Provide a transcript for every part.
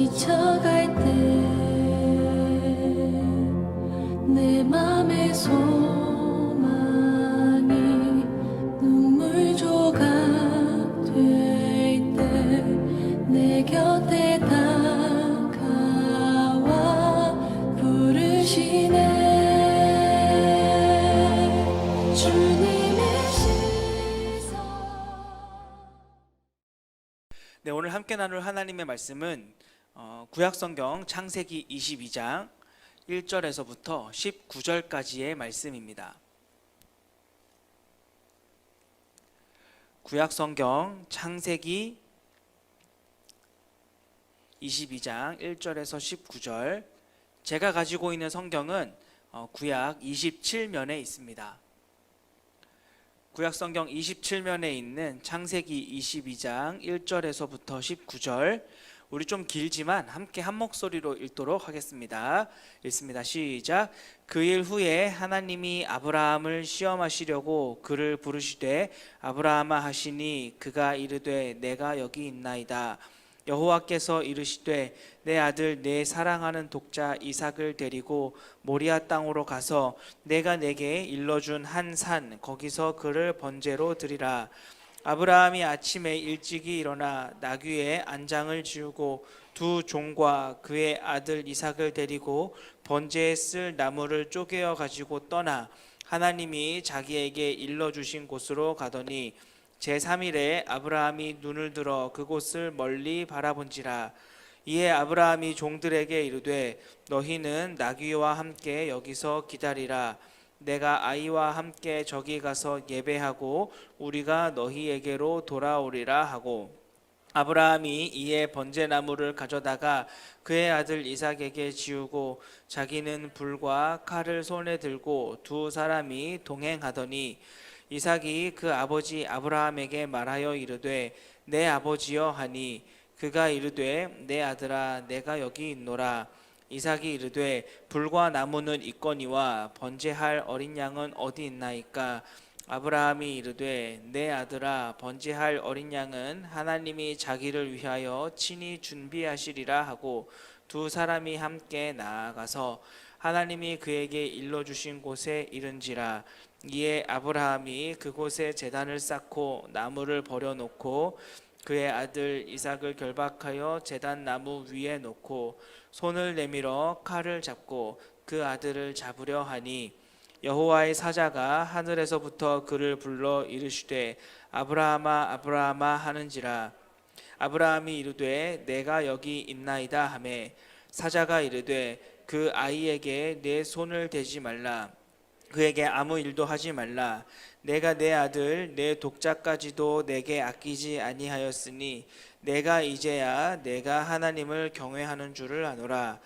지쳐갈 때 내 맘의 소망이 눈물 조각 될 때 내 곁에 다가와 부르시네. 주님의 시선. 네, 오늘 함께 나눌 하나님의 말씀은 구약성경 창세기 22장 1절에서부터 19절까지의 말씀입니다. 구약성경 창세기 22장 1절에서 19절, 제가 가지고 있는 성경은 구약 27면에 있습니다. 구약성경 27면에 있는 창세기 22장 1절에서부터 19절, 우리 좀 길지만 함께 한 목소리로 읽도록 하겠습니다. 읽습니다. 시작. 그 일 후에 하나님이 아브라함을 시험하시려고 그를 부르시되 아브라함아 하시니 그가 이르되 내가 여기 있나이다. 여호와께서 이르시되 내 아들 내 사랑하는 독자 이삭을 데리고 모리아 땅으로 가서 내가 내게 일러준 한 산 거기서 그를 번제로 드리라. 아브라함이 아침에 일찍이 일어나 나귀의 안장을 지우고 두 종과 그의 아들 이삭을 데리고 번제에 쓸 나무를 쪼개어 가지고 떠나 하나님이 자기에게 일러주신 곳으로 가더니 제3일에 아브라함이 눈을 들어 그곳을 멀리 바라본지라. 이에 아브라함이 종들에게 이르되 너희는 나귀와 함께 여기서 기다리라. 내가 아이와 함께 저기 가서 예배하고 우리가 너희에게로 돌아오리라 하고, 아브라함이 이에 번제나무를 가져다가 그의 아들 이삭에게 지우고 자기는 불과 칼을 손에 들고 두 사람이 동행하더니 이삭이 그 아버지 아브라함에게 말하여 이르되 내 아버지여 하니 그가 이르되 내 아들아 내가 여기 있노라. 이삭이 이르되 불과 나무는 있거니와 번제할 어린 양은 어디 있나이까. 아브라함이 이르되 내 아들아 번제할 어린 양은 하나님이 자기를 위하여 친히 준비하시리라 하고 두 사람이 함께 나아가서 하나님이 그에게 일러주신 곳에 이른지라. 이에 아브라함이 그곳에 제단을 쌓고 나무를 버려놓고 그의 아들 이삭을 결박하여 제단 나무 위에 놓고 손을 내밀어 칼을 잡고 그 아들을 잡으려 하니 여호와의 사자가 하늘에서부터 그를 불러 이르시되 아브라함아 아브라함아 하는지라. 아브라함이 이르되 내가 여기 있나이다 하매 사자가 이르되 그 아이에게 내 손을 대지 말라. 그에게 아무 일도 하지 말라. 내가 내 아들 내 독자까지도 내게 아끼지 아니하였으니 내가 이제야 내가 하나님을 경외하는 줄을 아노라.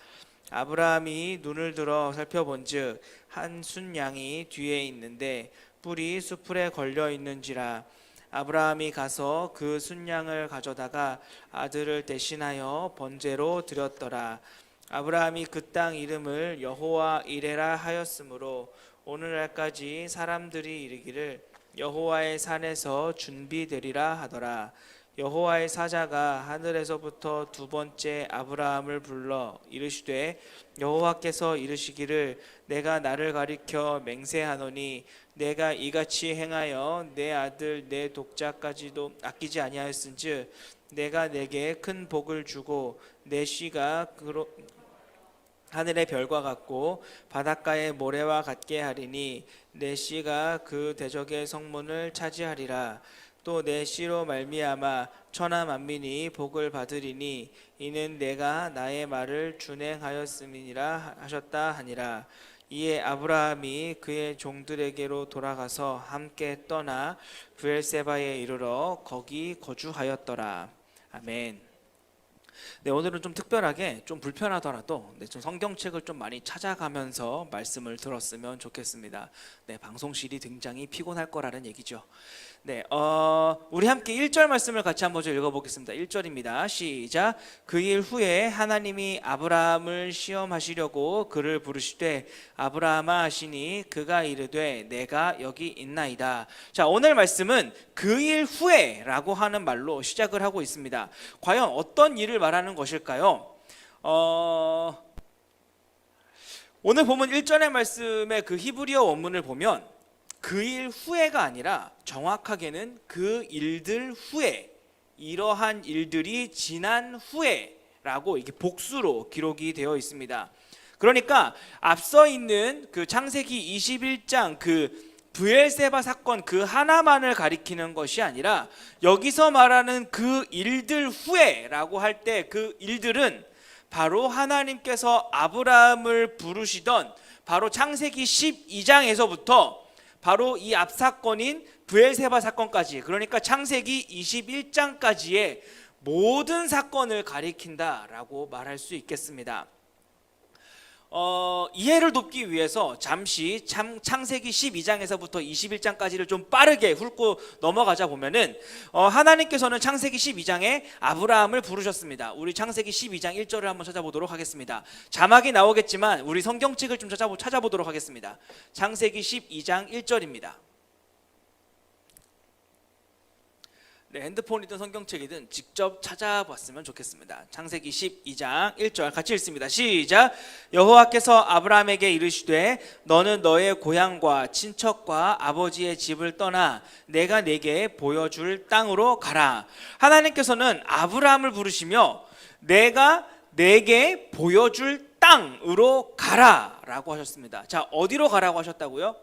아브라함이 눈을 들어 살펴본즉 한 순양이 뒤에 있는데 뿔이 수풀에 걸려 있는지라. 아브라함이 가서 그 순양을 가져다가 아들을 대신하여 번제로 드렸더라. 아브라함이 그 땅 이름을 여호와 이레라 하였으므로 오늘날까지 사람들이 이르기를 여호와의 산에서 준비되리라 하더라. 여호와의 사자가 하늘에서부터 두 번째 아브라함을 불러 이르시되 여호와께서 이르시기를 내가 나를 가리켜 맹세하노니 내가 이같이 행하여 내 아들 내 독자까지도 아끼지 아니하였은즉 내가 내게 큰 복을 주고 내 씨가 하늘의 별과 같고 바닷가의 모래와 같게 하리니 내 씨가 그 대적의 성문을 차지하리라. 또 내 씨로 말미암아 천하 만민이 복을 받으리니 이는 내가 나의 말을 준행하였음이니라 하셨다 하니라. 이에 아브라함이 그의 종들에게로 돌아가서 함께 떠나 브엘세바에 이르러 거기 거주하였더라. 아멘. 네, 오늘은 좀 특별하게 좀 불편하더라도 좀 성경책을 좀 많이 찾아가면서 말씀을 들었으면 좋겠습니다. 네, 방송실이 굉장히 피곤할 거라는 얘기죠. 네, 우리 함께 1절 말씀을 같이 한번 읽어보겠습니다. 1절입니다. 시작. 그 일 후에 하나님이 아브라함을 시험하시려고 그를 부르시되 아브라함아 하시니 그가 이르되 내가 여기 있나이다. 자, 오늘 말씀은 그 일 후에 라고 하는 말로 시작을 하고 있습니다. 과연 어떤 일을 말하는 것일까요? 오늘 본문 1절의 말씀의 그 히브리어 원문을 보면 그 일 후에가 아니라 정확하게는 그 일들 후에, 이러한 일들이 지난 후에라고 이게 복수로 기록이 되어 있습니다. 그러니까 앞서 있는 그 창세기 21장 그 브엘세바 사건 그 하나만을 가리키는 것이 아니라 여기서 말하는 그 일들 후에라고 할 때 그 일들은 바로 하나님께서 아브라함을 부르시던 바로 창세기 12장에서부터 바로 이 앞 사건인 브엘세바 사건까지, 그러니까 창세기 21장까지의 모든 사건을 가리킨다라고 말할 수 있겠습니다. 이해를 돕기 위해서 잠시 창세기 12장에서부터 21장까지를 좀 빠르게 훑고 넘어가자 보면은 하나님께서는 창세기 12장에 아브라함을 부르셨습니다. 우리 창세기 12장 1절을 한번 찾아보도록 하겠습니다. 자막이 나오겠지만 우리 성경책을 좀 찾아보도록 하겠습니다. 창세기 12장 1절입니다. 네, 핸드폰이든 성경책이든 직접 찾아봤으면 좋겠습니다. 창세기 12장 1절 같이 읽습니다. 시작. 여호와께서 아브라함에게 이르시되 너는 너의 고향과 친척과 아버지의 집을 떠나 내가 네게 보여줄 땅으로 가라. 하나님께서는 아브라함을 부르시며 내가 네게 보여줄 땅으로 가라 라고 하셨습니다. 자, 어디로 가라고 하셨다고요?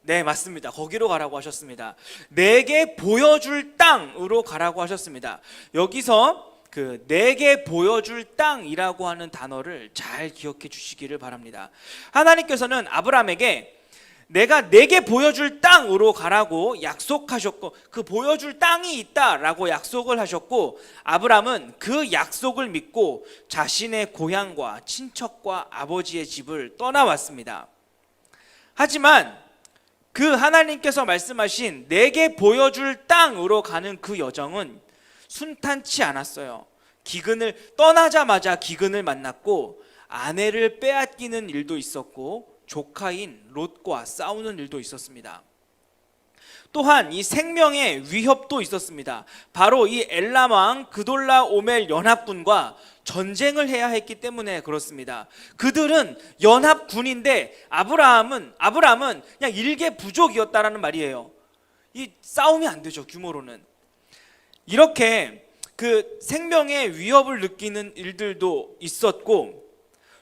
네, 맞습니다. 거기로 가라고 하셨습니다. 내게 보여줄 땅으로 가라고 하셨습니다. 여기서 그 내게 보여줄 땅이라고 하는 단어를 잘 기억해 주시기를 바랍니다. 하나님께서는 아브라함에게 내가 내게 보여줄 땅으로 가라고 약속하셨고 그 보여줄 땅이 있다라고 약속을 하셨고 아브라함은 그 약속을 믿고 자신의 고향과 친척과 아버지의 집을 떠나왔습니다. 하지만 그 하나님께서 말씀하신 내게 보여줄 땅으로 가는 그 여정은 순탄치 않았어요. 떠나자마자 기근을 만났고 아내를 빼앗기는 일도 있었고 조카인 롯과 싸우는 일도 있었습니다. 또한 이 생명의 위협도 있었습니다. 바로 이 엘람 왕 그돌라오멜 연합군과 전쟁을 해야 했기 때문에 그렇습니다. 그들은 연합군인데 아브라함은 그냥 일개 부족이었다라는 말이에요. 이 싸움이 안 되죠, 규모로는. 이렇게 그 생명의 위협을 느끼는 일들도 있었고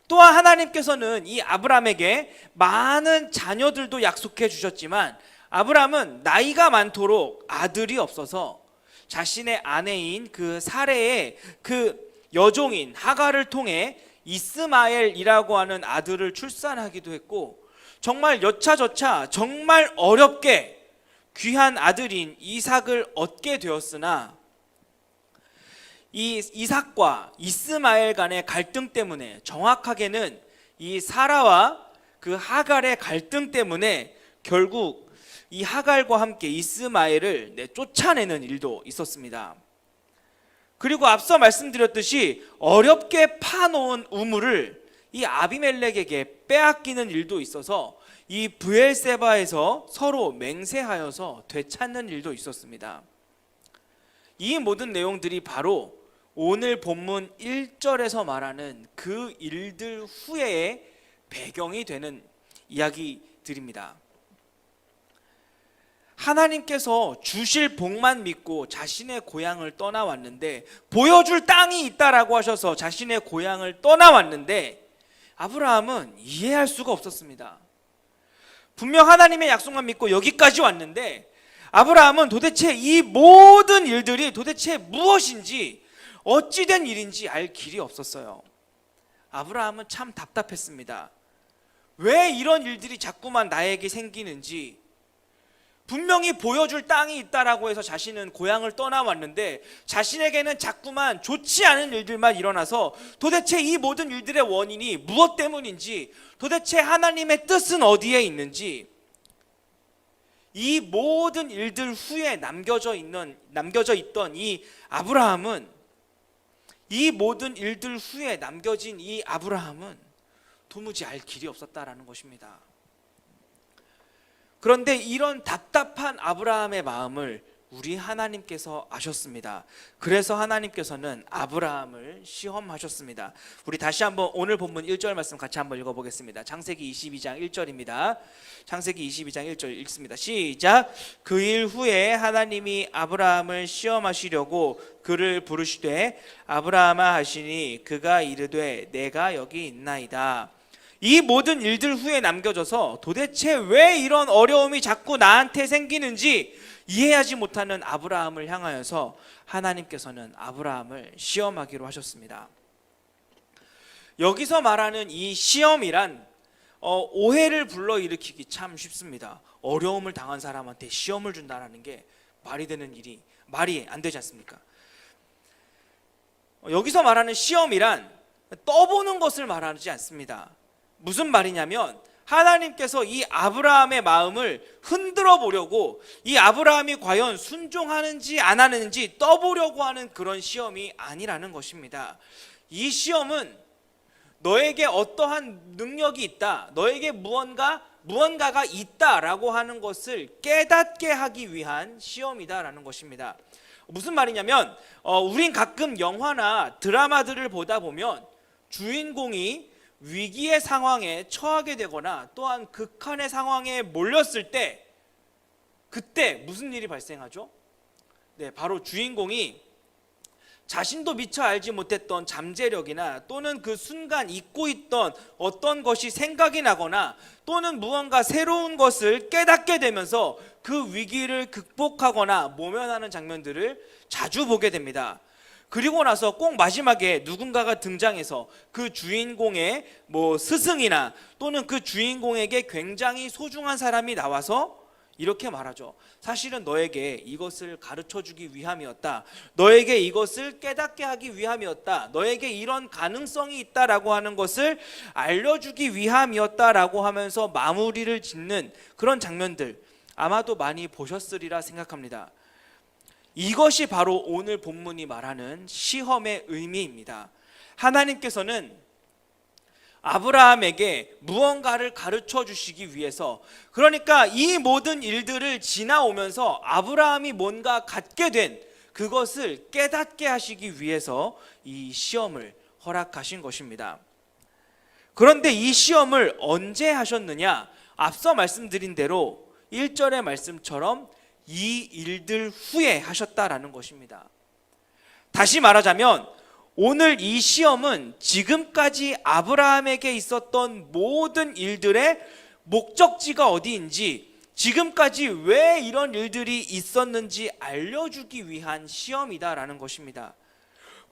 또한 하나님께서는 이 아브라함에게 많은 자녀들도 약속해 주셨지만 아브라함은 나이가 많도록 아들이 없어서 자신의 아내인 그 사레의 그 여종인 하갈을 통해 이스마엘이라고 하는 아들을 출산하기도 했고 정말 여차저차 정말 어렵게 귀한 아들인 이삭을 얻게 되었으나 이 이삭과 이스마엘 간의 갈등 때문에 정확하게는 이 사라와 그 하갈의 갈등 때문에 결국 이 하갈과 함께 이스마엘을 쫓아내는 일도 있었습니다. 그리고 앞서 말씀드렸듯이 어렵게 파놓은 우물을 이 아비멜렉에게 빼앗기는 일도 있어서 이 브엘세바에서 서로 맹세하여서 되찾는 일도 있었습니다. 이 모든 내용들이 바로 오늘 본문 1절에서 말하는 그 일들 후에의 배경이 되는 이야기들입니다. 하나님께서 주실 복만 믿고 자신의 고향을 떠나왔는데 보여줄 땅이 있다라고 하셔서 자신의 고향을 떠나왔는데 아브라함은 이해할 수가 없었습니다. 분명 하나님의 약속만 믿고 여기까지 왔는데 아브라함은 도대체 이 모든 일들이 도대체 무엇인지 어찌된 일인지 알 길이 없었어요. 아브라함은 참 답답했습니다. 왜 이런 일들이 자꾸만 나에게 생기는지 분명히 보여줄 땅이 있다라고 해서 자신은 고향을 떠나왔는데 자신에게는 자꾸만 좋지 않은 일들만 일어나서 도대체 이 모든 일들의 원인이 무엇 때문인지 도대체 하나님의 뜻은 어디에 있는지 이 모든 일들 후에 남겨져 있던 이 아브라함은 이 모든 일들 후에 남겨진 이 아브라함은 도무지 알 길이 없었다라는 것입니다. 그런데 이런 답답한 아브라함의 마음을 우리 하나님께서 아셨습니다. 그래서 하나님께서는 아브라함을 시험하셨습니다. 우리 다시 한번 오늘 본문 1절 말씀 같이 한번 읽어보겠습니다. 창세기 22장 1절입니다. 창세기 22장 1절 읽습니다. 시작. 그 일 후에 하나님이 아브라함을 시험하시려고 그를 부르시되 아브라함아 하시니 그가 이르되 내가 여기 있나이다. 이 모든 일들 후에 남겨져서 도대체 왜 이런 어려움이 자꾸 나한테 생기는지 이해하지 못하는 아브라함을 향하여서 하나님께서는 아브라함을 시험하기로 하셨습니다. 여기서 말하는 이 시험이란 오해를 불러일으키기 참 쉽습니다. 어려움을 당한 사람한테 시험을 준다는 게 말이 되는 일이 말이 안 되지 않습니까? 여기서 말하는 시험이란 떠보는 것을 말하지 않습니다. 무슨 말이냐면 하나님께서 이 아브라함의 마음을 흔들어 보려고 이 아브라함이 과연 순종하는지 안 하는지 떠보려고 하는 그런 시험이 아니라는 것입니다. 이 시험은 너에게 어떠한 능력이 있다, 너에게 무언가가 있다라고 하는 것을 깨닫게 하기 위한 시험이다라는 것입니다. 무슨 말이냐면 우린 가끔 영화나 드라마들을 보다 보면 주인공이 위기의 상황에 처하게 되거나 또한 극한의 상황에 몰렸을 때 그때 무슨 일이 발생하죠? 네, 바로 주인공이 자신도 미처 알지 못했던 잠재력이나 또는 그 순간 잊고 있던 어떤 것이 생각이 나거나 또는 무언가 새로운 것을 깨닫게 되면서 그 위기를 극복하거나 모면하는 장면들을 자주 보게 됩니다. 그리고 나서 꼭 마지막에 누군가가 등장해서 그 주인공의 스승이나 또는 그 주인공에게 굉장히 소중한 사람이 나와서 이렇게 말하죠. 사실은 너에게 이것을 가르쳐 주기 위함이었다. 너에게 이것을 깨닫게 하기 위함이었다. 너에게 이런 가능성이 있다라고 하는 것을 알려주기 위함이었다라고 하면서 마무리를 짓는 그런 장면들 아마도 많이 보셨으리라 생각합니다. 이것이 바로 오늘 본문이 말하는 시험의 의미입니다. 하나님께서는 아브라함에게 무언가를 가르쳐 주시기 위해서, 그러니까 이 모든 일들을 지나오면서 아브라함이 뭔가 갖게 된 그것을 깨닫게 하시기 위해서 이 시험을 허락하신 것입니다. 그런데 이 시험을 언제 하셨느냐? 앞서 말씀드린 대로 1절의 말씀처럼 이 일들 후에 하셨다라는 것입니다. 다시 말하자면 오늘 이 시험은 지금까지 아브라함에게 있었던 모든 일들의 목적지가 어디인지, 지금까지 왜 이런 일들이 있었는지 알려주기 위한 시험이다라는 것입니다.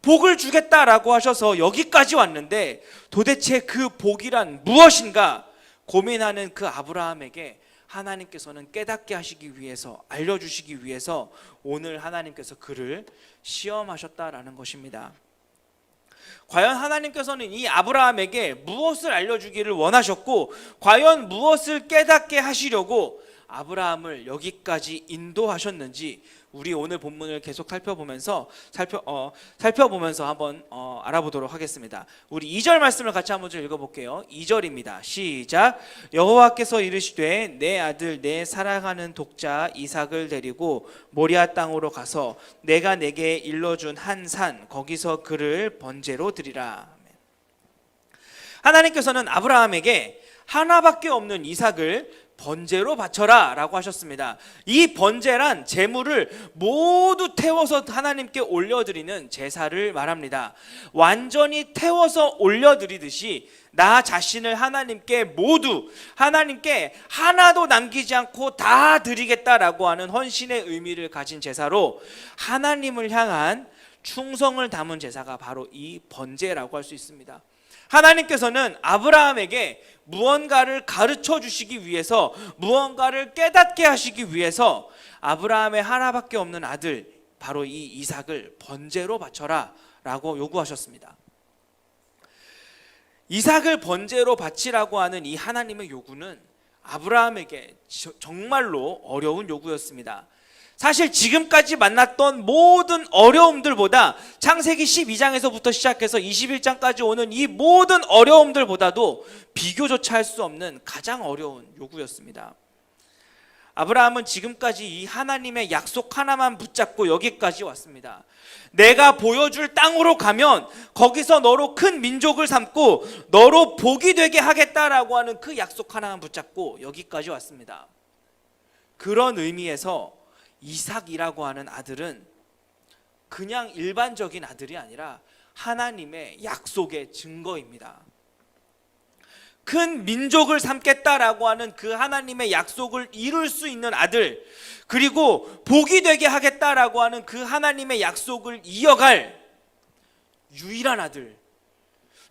복을 주겠다라고 하셔서 여기까지 왔는데 도대체 그 복이란 무엇인가 고민하는 그 아브라함에게 하나님께서는 깨닫게 하시기 위해서, 알려주시기 위해서 오늘 하나님께서 그를 시험하셨다라는 것입니다. 과연 하나님께서는 이 아브라함에게 무엇을 알려주기를 원하셨고, 과연 무엇을 깨닫게 하시려고 아브라함을 여기까지 인도하셨는지 우리 오늘 본문을 계속 살펴보면서 한번 알아보도록 하겠습니다. 우리 2절 말씀을 같이 한번 좀 읽어볼게요. 2절입니다. 시작. 여호와께서 이르시되 내 아들 내 사랑하는 독자 이삭을 데리고 모리아 땅으로 가서 내가 내게 일러준 한 산 거기서 그를 번제로 드리라. 하나님께서는 아브라함에게 하나밖에 없는 이삭을 번제로 바쳐라 라고 하셨습니다. 이 번제란 제물을 모두 태워서 하나님께 올려드리는 제사를 말합니다. 완전히 태워서 올려드리듯이 나 자신을 하나님께 하나도 남기지 않고 다 드리겠다라고 하는 헌신의 의미를 가진 제사로 하나님을 향한 충성을 담은 제사가 바로 이 번제라고 할 수 있습니다. 하나님께서는 아브라함에게 무언가를 가르쳐 주시기 위해서, 무언가를 깨닫게 하시기 위해서 아브라함의 하나밖에 없는 아들 바로 이 이삭을 번제로 바쳐라 라고 요구하셨습니다. 이삭을 번제로 바치라고 하는 이 하나님의 요구는 아브라함에게 정말로 어려운 요구였습니다. 사실 지금까지 만났던 모든 어려움들보다 창세기 12장에서부터 시작해서 21장까지 오는 이 모든 어려움들보다도 비교조차 할 수 없는 가장 어려운 요구였습니다. 아브라함은 지금까지 이 하나님의 약속 하나만 붙잡고 여기까지 왔습니다. 내가 보여줄 땅으로 가면 거기서 너로 큰 민족을 삼고 너로 복이 되게 하겠다라고 하는 그 약속 하나만 붙잡고 여기까지 왔습니다. 그런 의미에서 이삭이라고 하는 아들은 그냥 일반적인 아들이 아니라 하나님의 약속의 증거입니다. 큰 민족을 삼겠다라고 하는 그 하나님의 약속을 이룰 수 있는 아들, 그리고 복이 되게 하겠다라고 하는 그 하나님의 약속을 이어갈 유일한 아들,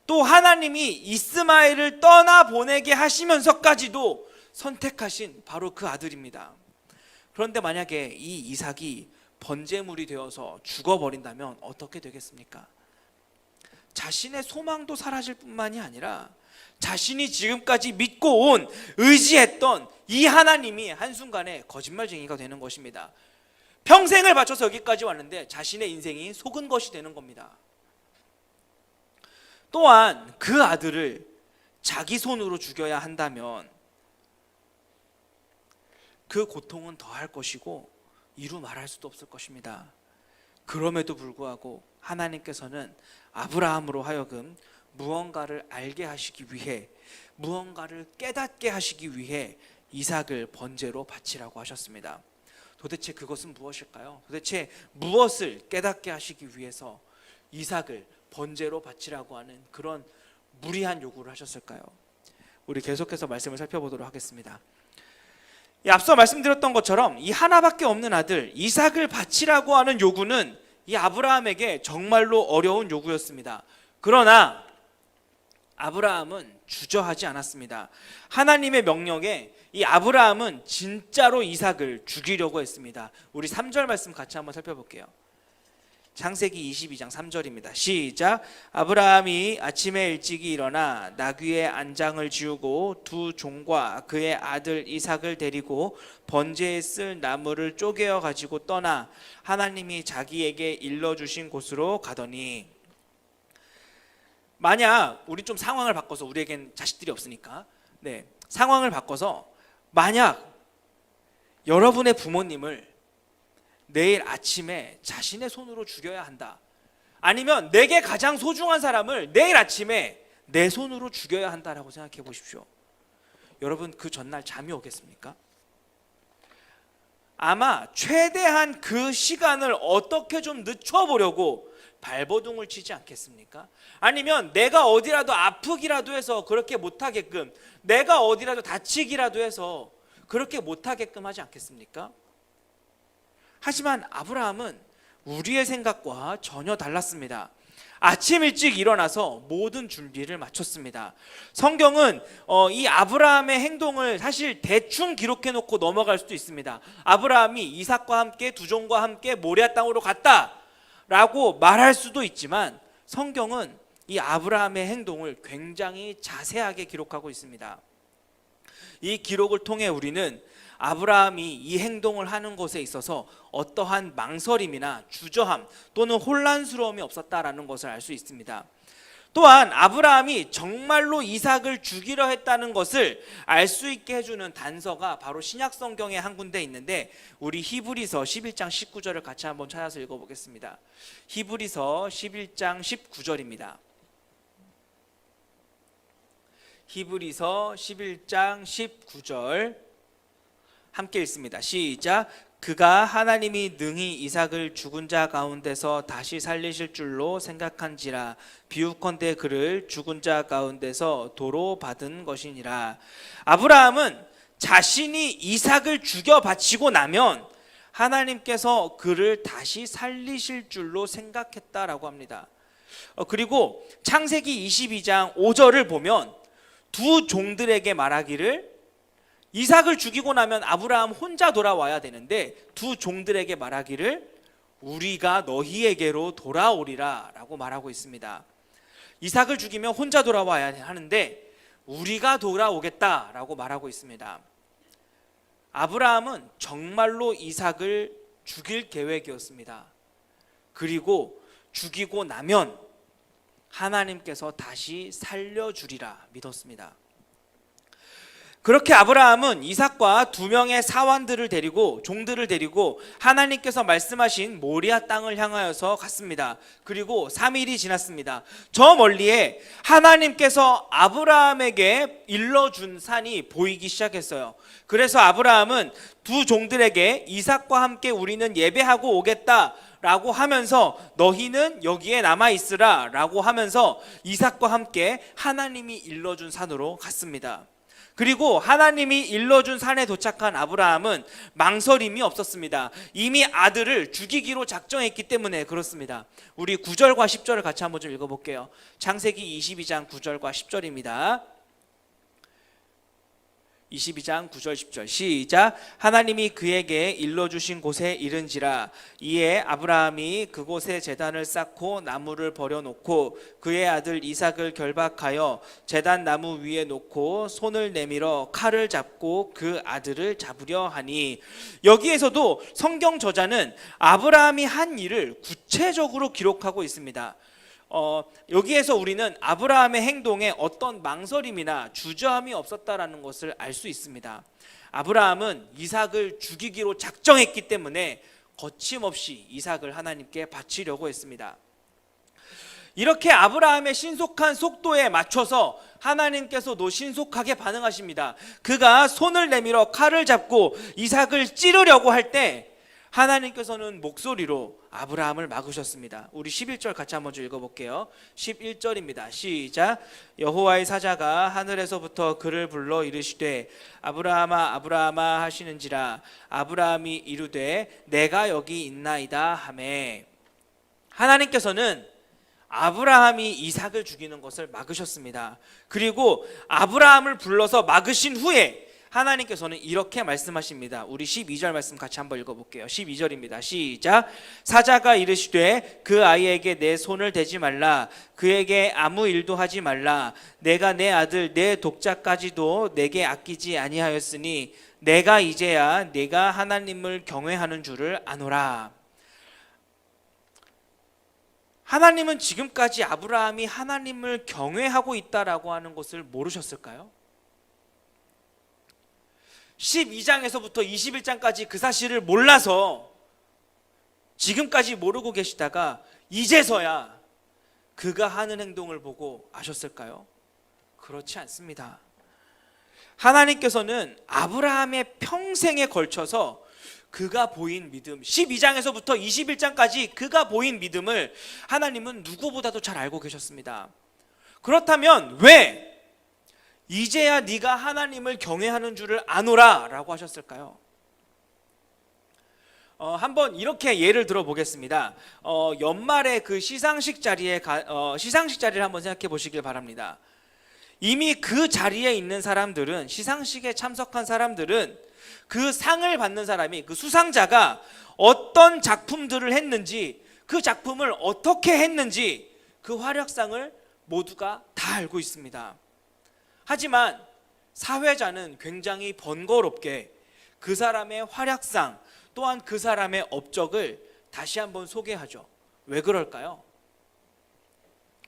또 하나님이 이스마엘을 떠나보내게 하시면서까지도 선택하신 바로 그 아들입니다. 그런데 만약에 이 이삭이 번제물이 되어서 죽어버린다면 어떻게 되겠습니까? 자신의 소망도 사라질 뿐만이 아니라 자신이 지금까지 믿고 온, 의지했던 이 하나님이 한순간에 거짓말쟁이가 되는 것입니다. 평생을 바쳐서 여기까지 왔는데 자신의 인생이 속은 것이 되는 겁니다. 또한 그 아들을 자기 손으로 죽여야 한다면 그 고통은 더할 것이고 이루 말할 수도 없을 것입니다. 그럼에도 불구하고 하나님께서는 아브라함으로 하여금 무언가를 알게 하시기 위해, 무언가를 깨닫게 하시기 위해 이삭을 번제로 바치라고 하셨습니다. 도대체 그것은 무엇일까요? 도대체 무엇을 깨닫게 하시기 위해서 이삭을 번제로 바치라고 하는 그런 무리한 요구를 하셨을까요? 우리 계속해서 말씀을 살펴보도록 하겠습니다. 앞서 말씀드렸던 것처럼 이 하나밖에 없는 아들 이삭을 바치라고 하는 요구는 이 아브라함에게 정말로 어려운 요구였습니다. 그러나 아브라함은 주저하지 않았습니다. 하나님의 명령에 이 아브라함은 진짜로 이삭을 죽이려고 했습니다. 우리 3절 말씀 같이 한번 살펴볼게요. 창세기 22장 3절입니다. 시작. 아브라함이 아침에 일찍이 일어나 나귀의 안장을 지우고 두 종과 그의 아들 이삭을 데리고 번제에 쓸 나무를 쪼개어 가지고 떠나 하나님이 자기에게 일러주신 곳으로 가더니, 만약 우리 좀 상황을 바꿔서, 우리에겐 자식들이 없으니까 상황을 바꿔서 만약 여러분의 부모님을 내일 아침에 자신의 손으로 죽여야 한다, 아니면 내게 가장 소중한 사람을 내일 아침에 내 손으로 죽여야 한다라고 생각해 보십시오. 여러분 그 전날 잠이 오겠습니까? 아마 최대한 그 시간을 어떻게 좀 늦춰보려고 발버둥을 치지 않겠습니까? 아니면 내가 어디라도 아프기라도 해서 그렇게 못하게끔, 내가 어디라도 다치기라도 해서 그렇게 못하게끔 하지 않겠습니까? 하지만 아브라함은 우리의 생각과 전혀 달랐습니다. 아침 일찍 일어나서 모든 준비를 마쳤습니다. 성경은 이 아브라함의 행동을 사실 대충 기록해 놓고 넘어갈 수도 있습니다. 아브라함이 이삭과 함께 두 종과 함께 모리아 땅으로 갔다 라고 말할 수도 있지만, 성경은 이 아브라함의 행동을 굉장히 자세하게 기록하고 있습니다. 이 기록을 통해 우리는 아브라함이 이 행동을 하는 것에 있어서 어떠한 망설임이나 주저함 또는 혼란스러움이 없었다라는 것을 알 수 있습니다. 또한 아브라함이 정말로 이삭을 죽이려 했다는 것을 알 수 있게 해주는 단서가 바로 신약 성경에 한 군데 있는데, 우리 히브리서 11장 19절을 같이 한번 찾아서 읽어보겠습니다. 히브리서 11장 19절입니다. 히브리서 11장 19절 함께 읽습니다. 시작. 그가 하나님이 능히 이삭을 죽은 자 가운데서 다시 살리실 줄로 생각한지라 비유컨대 그를 죽은 자 가운데서 도로 받은 것이니라. 아브라함은 자신이 이삭을 죽여 바치고 나면 하나님께서 그를 다시 살리실 줄로 생각했다라고 합니다. 그리고 창세기 22장 5절을 보면 두 종들에게 말하기를, 이삭을 죽이고 나면 아브라함 혼자 돌아와야 되는데 두 종들에게 말하기를 우리가 너희에게로 돌아오리라 라고 말하고 있습니다. 이삭을 죽이면 혼자 돌아와야 하는데 우리가 돌아오겠다라고 말하고 있습니다. 아브라함은 정말로 이삭을 죽일 계획이었습니다. 그리고 죽이고 나면 하나님께서 다시 살려주리라 믿었습니다. 그렇게 아브라함은 이삭과 두 명의 사환들을 데리고 종들을 데리고 하나님께서 말씀하신 모리아 땅을 향하여서 갔습니다. 그리고 3일이 지났습니다. 저 멀리에 하나님께서 아브라함에게 일러준 산이 보이기 시작했어요. 그래서 아브라함은 두 종들에게 이삭과 함께 우리는 예배하고 오겠다 라고 하면서 너희는 여기에 남아 있으라 라고 하면서 이삭과 함께 하나님이 일러준 산으로 갔습니다. 그리고 하나님이 일러준 산에 도착한 아브라함은 망설임이 없었습니다. 이미 아들을 죽이기로 작정했기 때문에 그렇습니다. 우리 9절과 10절을 같이 한번 좀 읽어볼게요. 창세기 22장 9절과 10절입니다. 22장 9절 10절 시작. 하나님이 그에게 일러주신 곳에 이른지라 이에 아브라함이 그곳에 제단을 쌓고 나무를 버려놓고 그의 아들 이삭을 결박하여 제단 나무 위에 놓고 손을 내밀어 칼을 잡고 그 아들을 잡으려 하니, 여기에서도 성경 저자는 아브라함이 한 일을 구체적으로 기록하고 있습니다. 여기에서 우리는 아브라함의 행동에 어떤 망설임이나 주저함이 없었다라는 것을 알 수 있습니다. 아브라함은 이삭을 죽이기로 작정했기 때문에 거침없이 이삭을 하나님께 바치려고 했습니다. 이렇게 아브라함의 신속한 속도에 맞춰서 하나님께서도 신속하게 반응하십니다. 그가 손을 내밀어 칼을 잡고 이삭을 찌르려고 할 때 하나님께서는 목소리로 아브라함을 막으셨습니다. 우리 11절 같이 한번 좀 읽어볼게요. 11절입니다. 시작. 여호와의 사자가 하늘에서부터 그를 불러 이르시되 아브라함아 아브라함아 하시는지라 아브라함이 이르되 내가 여기 있나이다 하매. 하나님께서는 아브라함이 이삭을 죽이는 것을 막으셨습니다. 그리고 아브라함을 불러서 막으신 후에 하나님께서는 이렇게 말씀하십니다. 우리 12절 말씀 같이 한번 읽어볼게요. 12절입니다. 시작. 사자가 이르시되 그 아이에게 내 손을 대지 말라. 그에게 아무 일도 하지 말라. 내가 내 아들 내 독자까지도 내게 아끼지 아니하였으니 내가 이제야 네가 하나님을 경외하는 줄을 아노라. 하나님은 지금까지 아브라함이 하나님을 경외하고 있다라고 하는 것을 모르셨을까요? 12장에서부터 21장까지 그 사실을 몰라서 지금까지 모르고 계시다가 이제서야 그가 하는 행동을 보고 아셨을까요? 그렇지 않습니다. 하나님께서는 아브라함의 평생에 걸쳐서 그가 보인 믿음, 12장에서부터 21장까지 그가 보인 믿음을 하나님은 누구보다도 잘 알고 계셨습니다. 그렇다면 왜 이제야 네가 하나님을 경외하는 줄을 아노라 라고 하셨을까요? 한번 이렇게 예를 들어 보겠습니다. 연말에 그 시상식 자리를 한번 생각해 보시길 바랍니다. 이미 그 자리에 있는 사람들은, 시상식에 참석한 사람들은 그 상을 받는 사람이, 그 수상자가 어떤 작품들을 했는지, 그 작품을 어떻게 했는지 그 활약상을 모두가 다 알고 있습니다. 하지만 사회자는 굉장히 번거롭게 그 사람의 활약상 또한 그 사람의 업적을 다시 한번 소개하죠. 왜 그럴까요?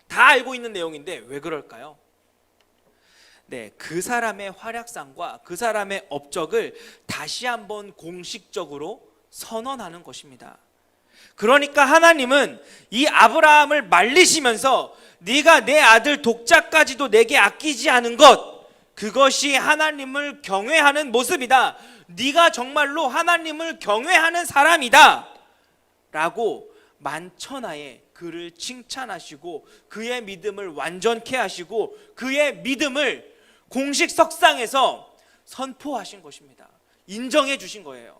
다 알고 있는 내용인데 왜 그럴까요? 네, 그 사람의 활약상과 그 사람의 업적을 다시 한번 공식적으로 선언하는 것입니다. 그러니까 하나님은 이 아브라함을 말리시면서 네가 내 아들 독자까지도 내게 아끼지 않은 것, 그것이 하나님을 경외하는 모습이다. 네가 정말로 하나님을 경외하는 사람이다 라고 만천하에 그를 칭찬하시고 그의 믿음을 완전케 하시고 그의 믿음을 공식 석상에서 선포하신 것입니다. 인정해 주신 거예요.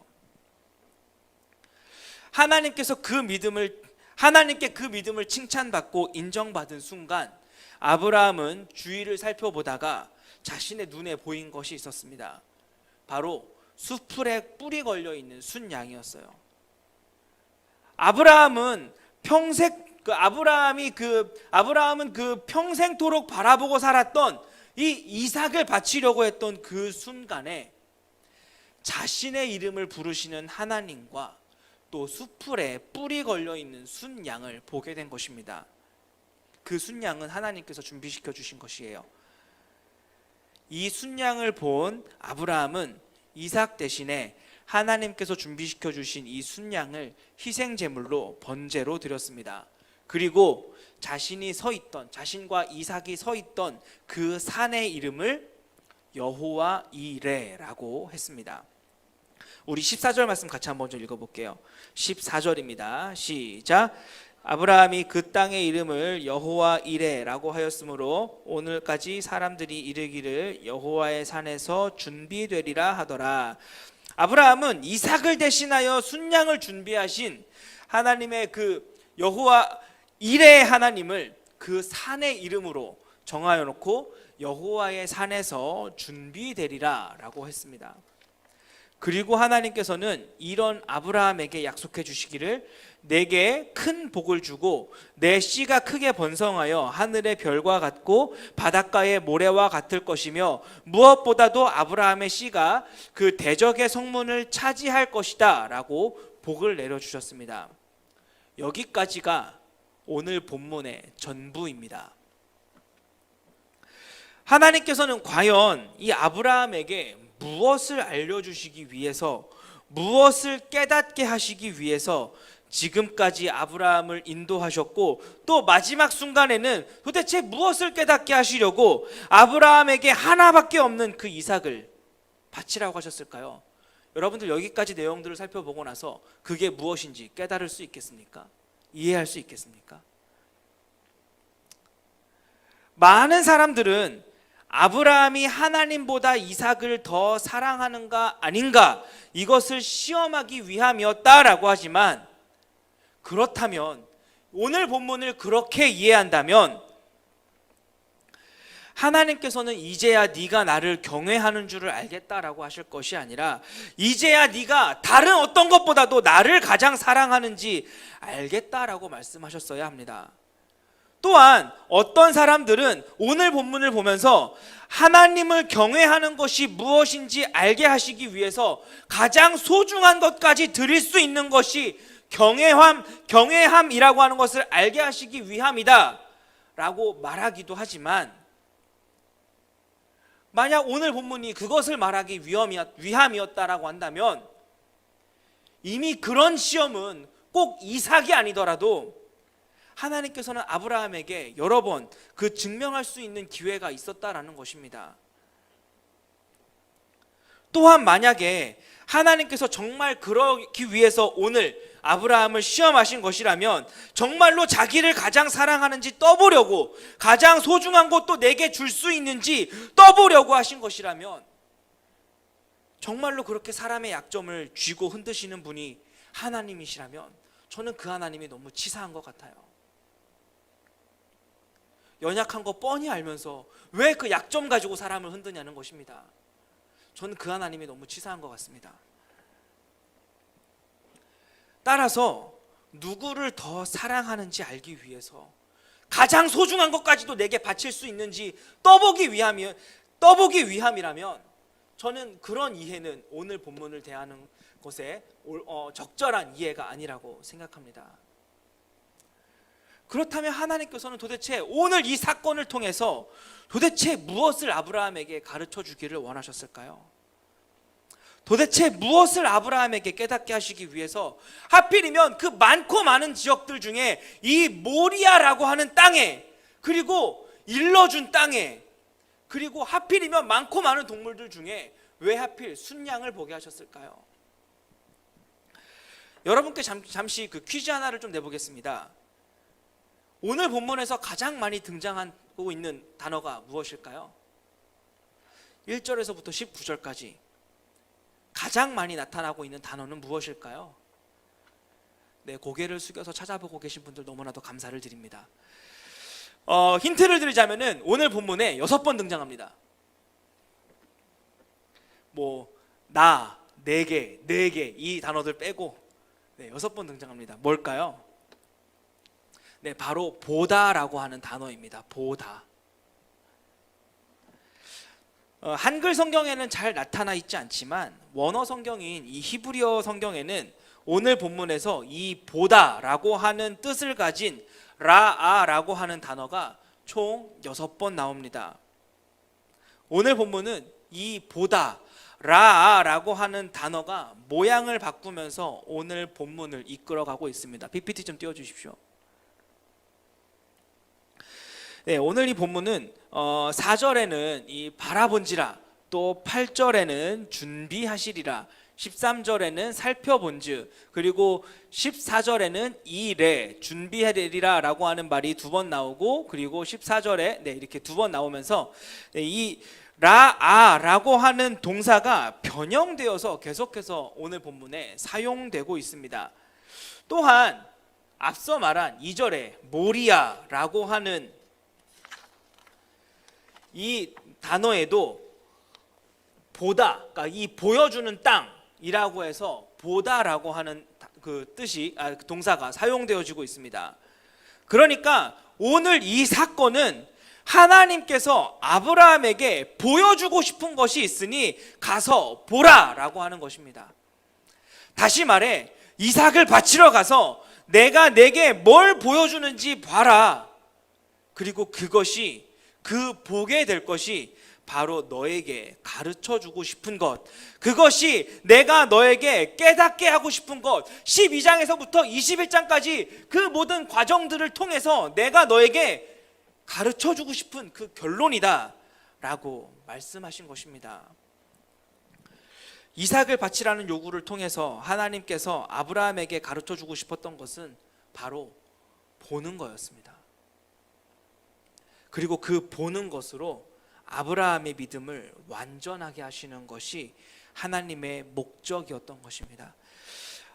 하나님께 그 믿음을 칭찬받고 인정받은 순간 아브라함은 주위를 살펴보다가 자신의 눈에 보인 것이 있었습니다. 바로 수풀에 뿔이 걸려 있는 순양이었어요. 아브라함은 평생토록 바라보고 살았던 이 이삭을 바치려고 했던 그 순간에 자신의 이름을 부르시는 하나님과 또 수풀에 뿔이 걸려 있는 순양을 보게 된 것입니다. 그 순양은 하나님께서 준비시켜 주신 것이에요. 이 순양을 본 아브라함은 이삭 대신에 하나님께서 준비시켜 주신 이 순양을 희생 제물로 번제로 드렸습니다. 그리고 자신과 이삭이 서 있던 그 산의 이름을 여호와 이레라고 했습니다. 우리 14절 말씀 같이 한번 좀 읽어볼게요. 14절입니다. 시작. 아브라함이 그 땅의 이름을 여호와 이레라고 하였으므로 오늘까지 사람들이 이르기를 여호와의 산에서 준비되리라 하더라. 아브라함은 이삭을 대신하여 순양을 준비하신 하나님의 그 여호와 이레의 하나님을 그 산의 이름으로 정하여 놓고 여호와의 산에서 준비되리라 라고 했습니다. 그리고 하나님께서는 이런 아브라함에게 약속해 주시기를 내게 큰 복을 주고 내 씨가 크게 번성하여 하늘의 별과 같고 바닷가의 모래와 같을 것이며 무엇보다도 아브라함의 씨가 그 대적의 성문을 차지할 것이다 라고 복을 내려주셨습니다. 여기까지가 오늘 본문의 전부입니다. 하나님께서는 과연 이 아브라함에게 무엇을 알려주시기 위해서, 무엇을 깨닫게 하시기 위해서 지금까지 아브라함을 인도하셨고, 또 마지막 순간에는 도대체 무엇을 깨닫게 하시려고 아브라함에게 하나밖에 없는 그 이삭을 바치라고 하셨을까요? 여러분들 여기까지 내용들을 살펴보고 나서 그게 무엇인지 깨달을 수 있겠습니까? 이해할 수 있겠습니까? 많은 사람들은 아브라함이 하나님보다 이삭을 더 사랑하는가 아닌가 이것을 시험하기 위함이었다라고 하지만, 그렇다면 오늘 본문을 그렇게 이해한다면 하나님께서는 이제야 네가 나를 경외하는 줄을 알겠다라고 하실 것이 아니라 이제야 네가 다른 어떤 것보다도 나를 가장 사랑하는지 알겠다라고 말씀하셨어야 합니다. 또한 어떤 사람들은 오늘 본문을 보면서 하나님을 경외하는 것이 무엇인지 알게 하시기 위해서 가장 소중한 것까지 드릴 수 있는 것이 경외함이라고 하는 것을 알게 하시기 위함이다 라고 말하기도 하지만, 만약 오늘 본문이 그것을 말하기 위함이었다라고 한다면 이미 그런 시험은 꼭 이삭이 아니더라도 하나님께서는 아브라함에게 여러 번 그 증명할 수 있는 기회가 있었다라는 것입니다. 또한 만약에 하나님께서 정말 그러기 위해서 오늘 아브라함을 시험하신 것이라면 정말로 자기를 가장 사랑하는지 떠보려고, 가장 소중한 것도 내게 줄 수 있는지 떠보려고 하신 것이라면, 정말로 그렇게 사람의 약점을 쥐고 흔드시는 분이 하나님이시라면 저는 그 하나님이 너무 치사한 것 같아요. 연약한 거 뻔히 알면서 왜 그 약점 가지고 사람을 흔드냐는 것입니다. 저는 그 하나님이 너무 치사한 것 같습니다. 따라서 누구를 더 사랑하는지 알기 위해서 가장 소중한 것까지도 내게 바칠 수 있는지 떠보기 위함이라면 저는 그런 이해는 오늘 본문을 대하는 것에 적절한 이해가 아니라고 생각합니다. 그렇다면 하나님께서는 도대체 오늘 이 사건을 통해서 도대체 무엇을 아브라함에게 가르쳐 주기를 원하셨을까요? 도대체 무엇을 아브라함에게 깨닫게 하시기 위해서 하필이면 그 많고 많은 지역들 중에 이 모리아라고 하는 땅에, 그리고 일러준 땅에, 그리고 하필이면 많고 많은 동물들 중에 왜 하필 순양을 보게 하셨을까요? 여러분께 잠시 그 퀴즈 하나를 좀 내보겠습니다. 오늘 본문에서 가장 많이 등장하고 있는 단어가 무엇일까요? 1절에서부터 19절까지 가장 많이 나타나고 있는 단어는 무엇일까요? 네, 고개를 숙여서 찾아보고 계신 분들 너무나도 감사를 드립니다. 힌트를 드리자면은 오늘 본문에 6번 등장합니다. 나, 내게, 내게 이 단어들 빼고 6번 등장합니다. 뭘까요? 네, 바로 보다라고 하는 단어입니다. 보다. 한글 성경에는 잘 나타나 있지 않지만 원어 성경인 이 히브리어 성경에는 오늘 본문에서 이 보다라고 하는 뜻을 가진 라아라고 하는 단어가 총 6번 나옵니다. 오늘 본문은 이 보다 라라고 하는 단어가 모양을 바꾸면서 오늘 본문을 이끌어가고 있습니다. PPT 좀 띄워주십시오. 네, 오늘 이 본문은 4절에는 이 바라본지라, 또 8절에는 준비하시리라, 13절에는 살펴본즉, 그리고 14절에는 이래 준비하리라 라고 하는 말이 두 번 나오고, 그리고 14절에 이렇게 두 번 나오면서 이 라아라고 하는 동사가 변형되어서 계속해서 오늘 본문에 사용되고 있습니다. 또한 앞서 말한 2절에 모리아라고 하는 이 단어에도 보다, 그러니까 이 보여주는 땅이라고 해서 보다라고 하는 그 뜻이 그 동사가 사용되어지고 있습니다. 그러니까 오늘 이 사건은 하나님께서 아브라함에게 보여주고 싶은 것이 있으니 가서 보라라고 하는 것입니다. 다시 말해 이삭을 바치러 가서 내가 내게 뭘 보여주는지 봐라. 그리고 그것이 그 보게 될 것이 바로 너에게 가르쳐주고 싶은 것, 그것이 내가 너에게 깨닫게 하고 싶은 것, 12장에서부터 21장까지 그 모든 과정들을 통해서 내가 너에게 가르쳐주고 싶은 그 결론이다 라고 말씀하신 것입니다. 이삭을 바치라는 요구를 통해서 하나님께서 아브라함에게 가르쳐주고 싶었던 것은 바로 보는 거였습니다. 그리고 그 보는 것으로 아브라함의 믿음을 완전하게 하시는 것이 하나님의 목적이었던 것입니다.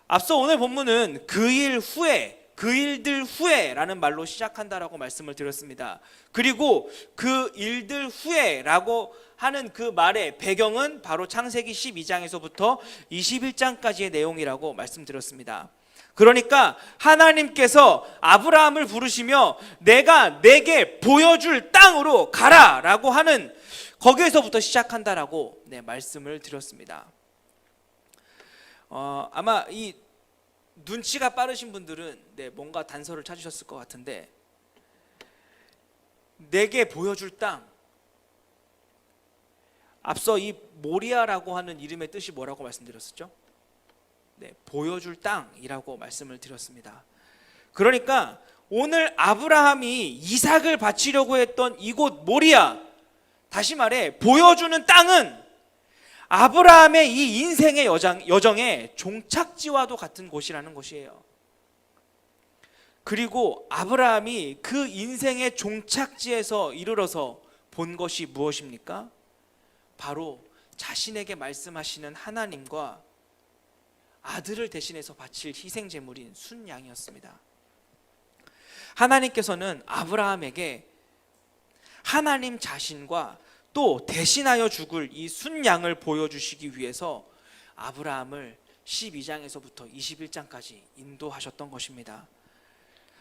앞서 오늘 본문은 그 일 후에, 그 일들 후에라는 말로 시작한다라고 말씀을 드렸습니다. 그리고 그 일들 후에라고 하는 그 말의 배경은 바로 창세기 12장에서부터 21장까지의 내용이라고 말씀드렸습니다. 그러니까 하나님께서 아브라함을 부르시며 내가 내게 보여줄 땅으로 가라라고 하는 거기에서부터 시작한다라고 말씀을 드렸습니다. 아마 이 눈치가 빠르신 분들은 뭔가 단서를 찾으셨을 것 같은데, 내게 보여줄 땅, 앞서 이 모리아라고 하는 이름의 뜻이 뭐라고 말씀드렸었죠? 보여줄 땅이라고 말씀을 드렸습니다. 그러니까 오늘 아브라함이 이삭을 바치려고 했던 이곳 모리아, 다시 말해 보여주는 땅은 아브라함의 이 인생의 여정의 종착지와도 같은 곳이라는 것이에요. 그리고 아브라함이 그 인생의 종착지에서 이르러서 본 것이 무엇입니까? 바로 자신에게 말씀하시는 하나님과 아들을 대신해서 바칠 희생 제물인 순양이었습니다. 하나님께서는 아브라함에게 하나님 자신과 또 대신하여 죽을 이 순양을 보여주시기 위해서 아브라함을 12장에서부터 21장까지 인도하셨던 것입니다.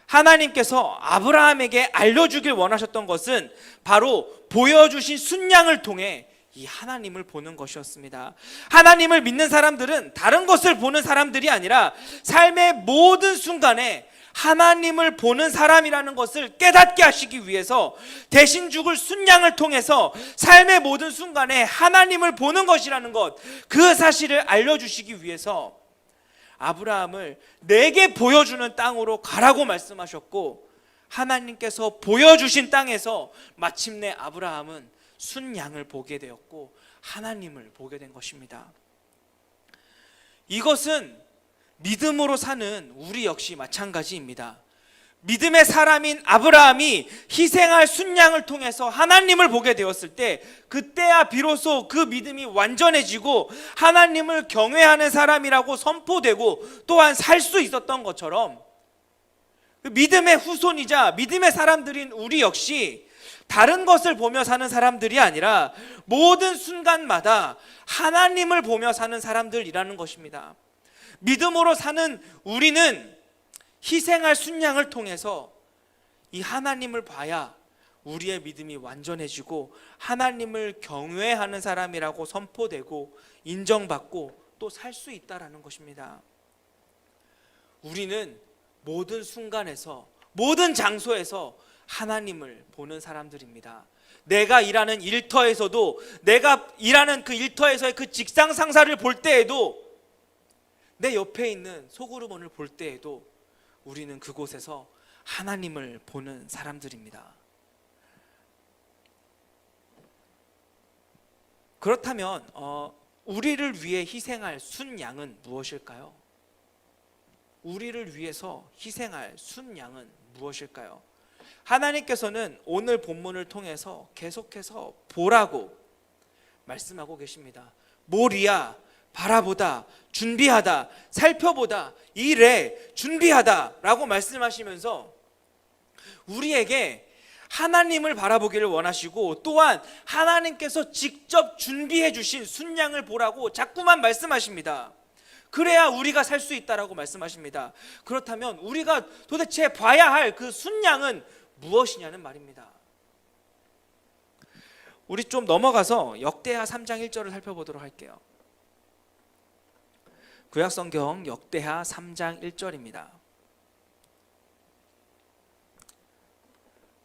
하나님께서 아브라함에게 알려주길 원하셨던 것은 바로 보여주신 순양을 통해 이 하나님을 보는 것이었습니다. 하나님을 믿는 사람들은 다른 것을 보는 사람들이 아니라 삶의 모든 순간에 하나님을 보는 사람이라는 것을 깨닫게 하시기 위해서 대신 죽을 순양을 통해서 삶의 모든 순간에 하나님을 보는 것이라는 것, 그 사실을 알려주시기 위해서 아브라함을 내게 보여주는 땅으로 가라고 말씀하셨고, 하나님께서 보여주신 땅에서 마침내 아브라함은 순양을 보게 되었고 하나님을 보게 된 것입니다. 이것은 믿음으로 사는 우리 역시 마찬가지입니다. 믿음의 사람인 아브라함이 희생할 순양을 통해서 하나님을 보게 되었을 때, 그때야 비로소 그 믿음이 완전해지고 하나님을 경외하는 사람이라고 선포되고 또한 살 수 있었던 것처럼, 믿음의 후손이자 믿음의 사람들인 우리 역시 다른 것을 보며 사는 사람들이 아니라 모든 순간마다 하나님을 보며 사는 사람들이라는 것입니다. 믿음으로 사는 우리는 희생할 순양을 통해서 이 하나님을 봐야 우리의 믿음이 완전해지고 하나님을 경외하는 사람이라고 선포되고 인정받고 또 살 수 있다라는 것입니다. 우리는 모든 순간에서 모든 장소에서 하나님을 보는 사람들입니다. 내가 일하는 일터에서도, 내가 일하는 그 일터에서의 그 직장 상사를 볼 때에도, 내 옆에 있는 소그룹원을 볼 때에도 우리는 그곳에서 하나님을 보는 사람들입니다. 그렇다면 우리를 위해 희생할 순양은 무엇일까요? 우리를 위해서 희생할 순양은 무엇일까요? 하나님께서는 오늘 본문을 통해서 계속해서 보라고 말씀하고 계십니다. 보리야, 바라보다, 준비하다, 살펴보다, 일해, 준비하다 라고 말씀하시면서 우리에게 하나님을 바라보기를 원하시고, 또한 하나님께서 직접 준비해 주신 순양을 보라고 자꾸만 말씀하십니다. 그래야 우리가 살 수 있다라고 말씀하십니다. 그렇다면 우리가 도대체 봐야 할 그 순양은 무엇이냐는 말입니다. 우리 좀 넘어가서 역대하 3장 1절을 살펴보도록 할게요. 구약성경 역대하 3장 1절입니다.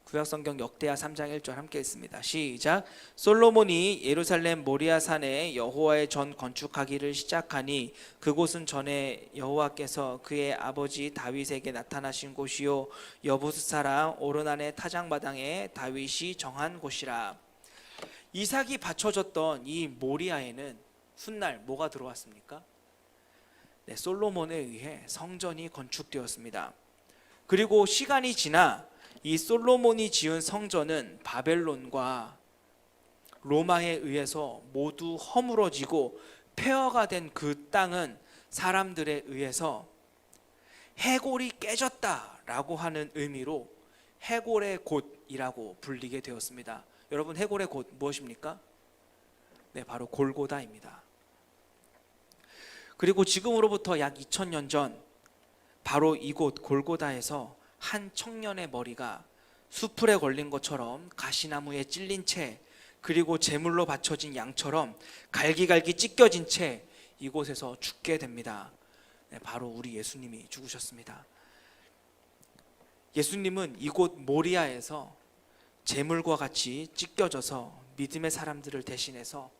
구약성경 역대하 3장 1절 함께 읽습니다. 시작. 솔로몬이 예루살렘 모리아 산에 여호와의 전 건축하기를 시작하니 그곳은 전에 여호와께서 그의 아버지 다윗에게 나타나신 곳이요 여부스 사람 오르난의 타작마당에 다윗이 정한 곳이라. 이삭이 바쳐졌던 이 모리아에는 훗날 뭐가 들어왔습니까? 네, 솔로몬에 의해 성전이 건축되었습니다. 그리고 시간이 지나 이 솔로몬이 지은 성전은 바벨론과 로마에 의해서 모두 허물어지고 폐허가 된 그 땅은 사람들에 의해서 해골이 깨졌다라고 하는 의미로 해골의 곳이라고 불리게 되었습니다. 여러분, 해골의 곳 무엇입니까? 네, 바로 골고다입니다. 그리고 지금으로부터 약 2000년 전 바로 이곳 골고다에서 한 청년의 머리가 수풀에 걸린 것처럼 가시나무에 찔린 채, 그리고 제물로 바쳐진 양처럼 갈기갈기 찢겨진 채 이곳에서 죽게 됩니다. 네, 바로 우리 예수님이 죽으셨습니다. 예수님은 이곳 모리아에서 제물과 같이 찢겨져서 믿음의 사람들을 대신해서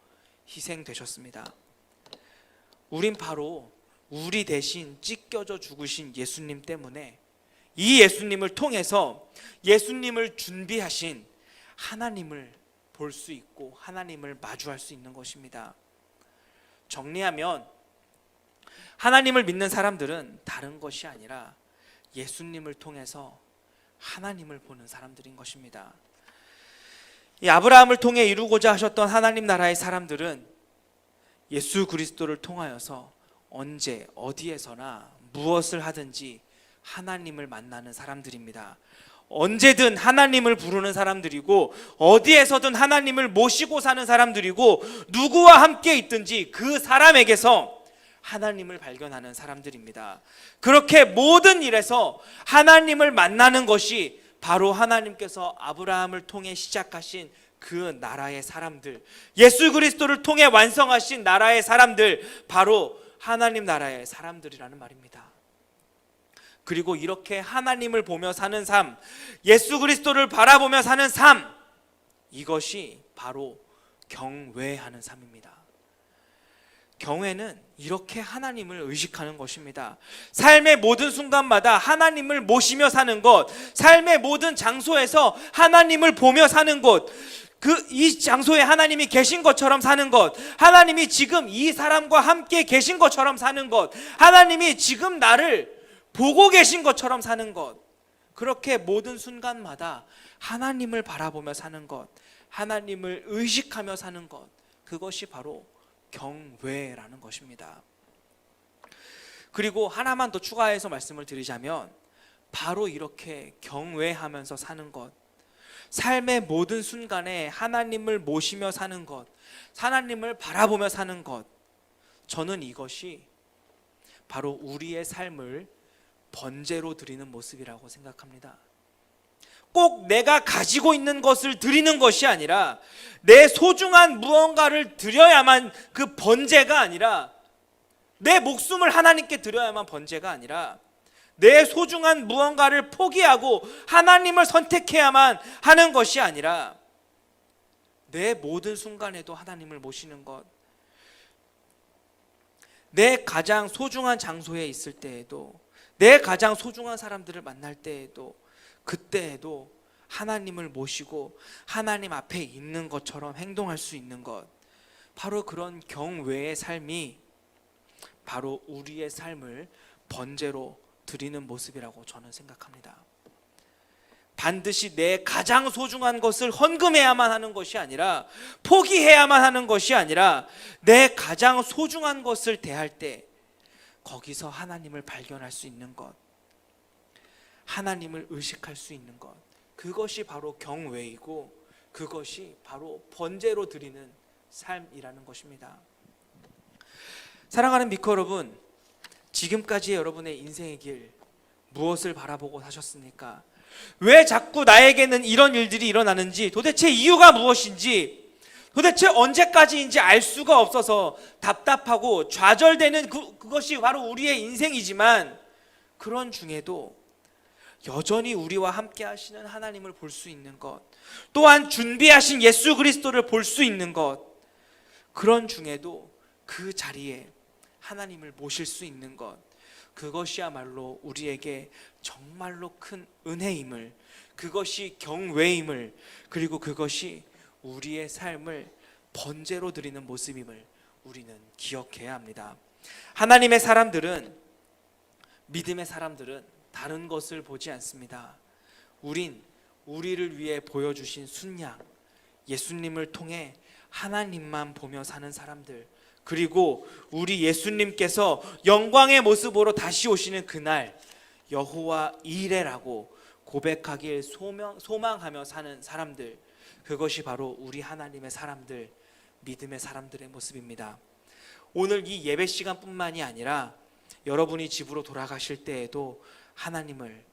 희생되셨습니다. 우린 바로 우리 대신 찢겨져 죽으신 예수님 때문에, 이 예수님을 통해서 예수님을 준비하신 하나님을 볼 수 있고 하나님을 마주할 수 있는 것입니다. 정리하면 하나님을 믿는 사람들은 다른 것이 아니라 예수님을 통해서 하나님을 보는 사람들인 것입니다. 이 아브라함을 통해 이루고자 하셨던 하나님 나라의 사람들은 예수 그리스도를 통하여서 언제 어디에서나 무엇을 하든지 하나님을 만나는 사람들입니다. 언제든 하나님을 부르는 사람들이고, 어디에서든 하나님을 모시고 사는 사람들이고, 누구와 함께 있든지 그 사람에게서 하나님을 발견하는 사람들입니다. 그렇게 모든 일에서 하나님을 만나는 것이 바로 하나님께서 아브라함을 통해 시작하신 그 나라의 사람들, 예수 그리스도를 통해 완성하신 나라의 사람들, 바로 하나님 나라의 사람들이라는 말입니다. 그리고 이렇게 하나님을 보며 사는 삶, 예수 그리스도를 바라보며 사는 삶, 이것이 바로 경외하는 삶입니다. 경외는 이렇게 하나님을 의식하는 것입니다. 삶의 모든 순간마다 하나님을 모시며 사는 것, 삶의 모든 장소에서 하나님을 보며 사는 것, 이 장소에 하나님이 계신 것처럼 사는 것, 하나님이 지금 이 사람과 함께 계신 것처럼 사는 것, 하나님이 지금 나를 보고 계신 것처럼 사는 것, 그렇게 모든 순간마다 하나님을 바라보며 사는 것, 하나님을 의식하며 사는 것, 그것이 바로 경외라는 것입니다. 그리고 하나만 더 추가해서 말씀을 드리자면, 바로 이렇게 경외하면서 사는 것, 삶의 모든 순간에 하나님을 모시며 사는 것, 하나님을 바라보며 사는 것, 저는 이것이 바로 우리의 삶을 번제로 드리는 모습이라고 생각합니다. 꼭 내가 가지고 있는 것을 드리는 것이 아니라, 내 소중한 무언가를 드려야만 그 번제가 아니라, 내 목숨을 하나님께 드려야만 번제가 아니라, 내 소중한 무언가를 포기하고 하나님을 선택해야만 하는 것이 아니라, 내 모든 순간에도 하나님을 모시는 것, 내 가장 소중한 장소에 있을 때에도, 내 가장 소중한 사람들을 만날 때에도, 그때에도 하나님을 모시고 하나님 앞에 있는 것처럼 행동할 수 있는 것, 바로 그런 경외의 삶이 바로 우리의 삶을 번제로 드리는 모습이라고 저는 생각합니다. 반드시 내 가장 소중한 것을 헌금해야만 하는 것이 아니라, 포기해야만 하는 것이 아니라, 내 가장 소중한 것을 대할 때 거기서 하나님을 발견할 수 있는 것, 하나님을 의식할 수 있는 것, 그것이 바로 경외이고 그것이 바로 번제로 드리는 삶이라는 것입니다. 사랑하는 미커 여러분, 지금까지의 여러분의 인생의 길 무엇을 바라보고 사셨습니까? 왜 자꾸 나에게는 이런 일들이 일어나는지, 도대체 이유가 무엇인지, 도대체 언제까지인지 알 수가 없어서 답답하고 좌절되는 그것이 바로 우리의 인생이지만, 그런 중에도 여전히 우리와 함께 하시는 하나님을 볼 수 있는 것, 또한 준비하신 예수 그리스도를 볼 수 있는 것, 그런 중에도 그 자리에 하나님을 모실 수 있는 것, 그것이야말로 우리에게 정말로 큰 은혜임을, 그것이 경외임을, 그리고 그것이 우리의 삶을 번제로 드리는 모습임을 우리는 기억해야 합니다. 하나님의 사람들은, 믿음의 사람들은 다른 것을 보지 않습니다. 우린 우리를 위해 보여주신 순양 예수님을 통해 하나님만 보며 사는 사람들, 그리고 우리 예수님께서 영광의 모습으로 다시 오시는 그날 여호와 이레라고 고백하길 소망하며 사는 사람들, 그것이 바로 우리 하나님의 사람들, 믿음의 사람들의 모습입니다. 오늘 이 예배 시간뿐만이 아니라 여러분이 집으로 돌아가실 때에도 하나님을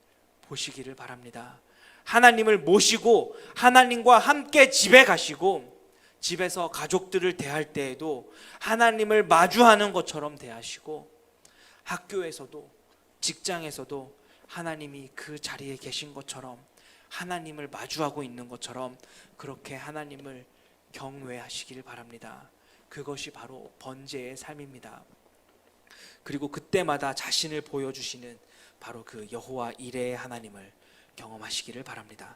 보시기를 바랍니다. 하나님을 모시고 하나님과 함께 집에 가시고, 집에서 가족들을 대할 때에도 하나님을 마주하는 것처럼 대하시고, 학교에서도 직장에서도 하나님이 그 자리에 계신 것처럼, 하나님을 마주하고 있는 것처럼 그렇게 하나님을 경외하시길 바랍니다. 그것이 바로 번제의 삶입니다. 그리고 그때마다 자신을 보여주시는 바로 그 여호와 이레의 하나님을 경험하시기를 바랍니다.